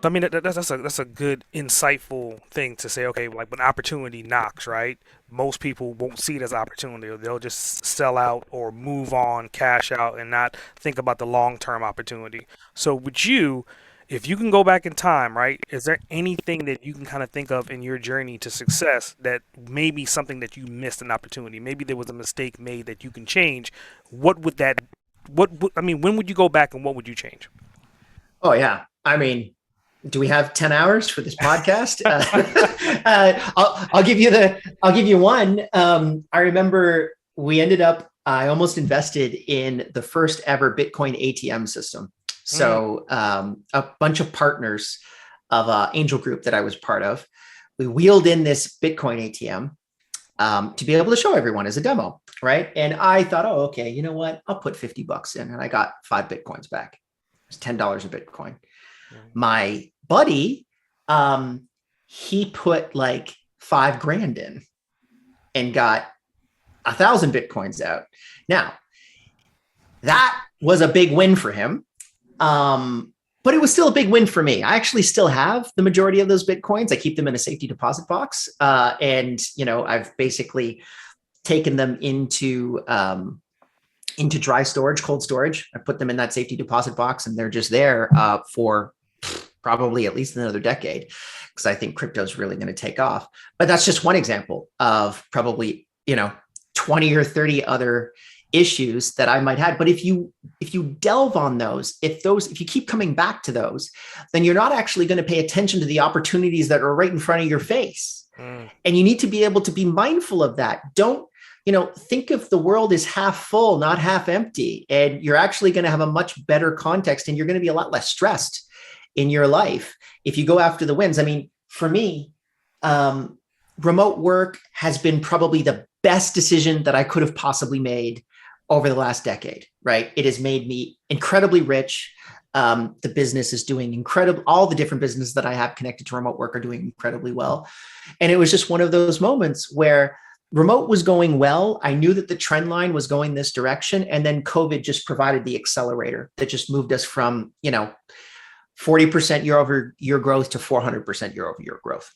I mean, that's a good, insightful thing to say. Okay, like when opportunity knocks, right? Most people won't see it as opportunity, or they'll just sell out or move on, cash out, and not think about the long-term opportunity. So, with you, if you can go back in time, right? Is there anything that you can kind of think of in your journey to success that maybe something that you missed an opportunity? Maybe there was a mistake made that you can change. What would that? I mean, when would you go back and what would you change? Oh yeah. I mean, do we have 10 hours for this podcast? I'll give you one. I remember we ended up, I almost invested in the first ever Bitcoin ATM system. Mm, So a bunch of partners of an angel group that I was part of, we wheeled in this Bitcoin ATM to be able to show everyone as a demo. Right. And I thought, oh, okay, you know what? I'll put $50 in. And I got 5 Bitcoins back. It's $10 a Bitcoin. mm, My buddy, um, he put like 5 grand in and got 1,000 Bitcoins out. Now, that was a big win for him. But it was still a big win for me. I actually still have the majority of those Bitcoins. I keep them in a safety deposit box. And, you know, I've basically taken them into dry storage, cold storage. I put them in that safety deposit box and they're just there for probably at least another decade because I think crypto is really going to take off. But that's just one example of probably, 20 or 30 other issues that I might have. But if you delve on those, if you keep coming back to those, then you're not actually going to pay attention to the opportunities that are right in front of your face. mm. And you need to be able to be mindful of that. Don't, think of the world as half full, not half empty. And you're actually going to have a much better context and you're going to be a lot less stressed in your life if you go after the wins. I mean, for me, remote work has been probably the best decision that I could have possibly made over the last decade, right? It has made me incredibly rich. The business is doing incredible. All the different businesses that I have connected to remote work are doing incredibly well. And it was just one of those moments where remote was going well. I knew that the trend line was going this direction. And then COVID just provided the accelerator that just moved us from, 40% year over year growth to 400% year over year growth.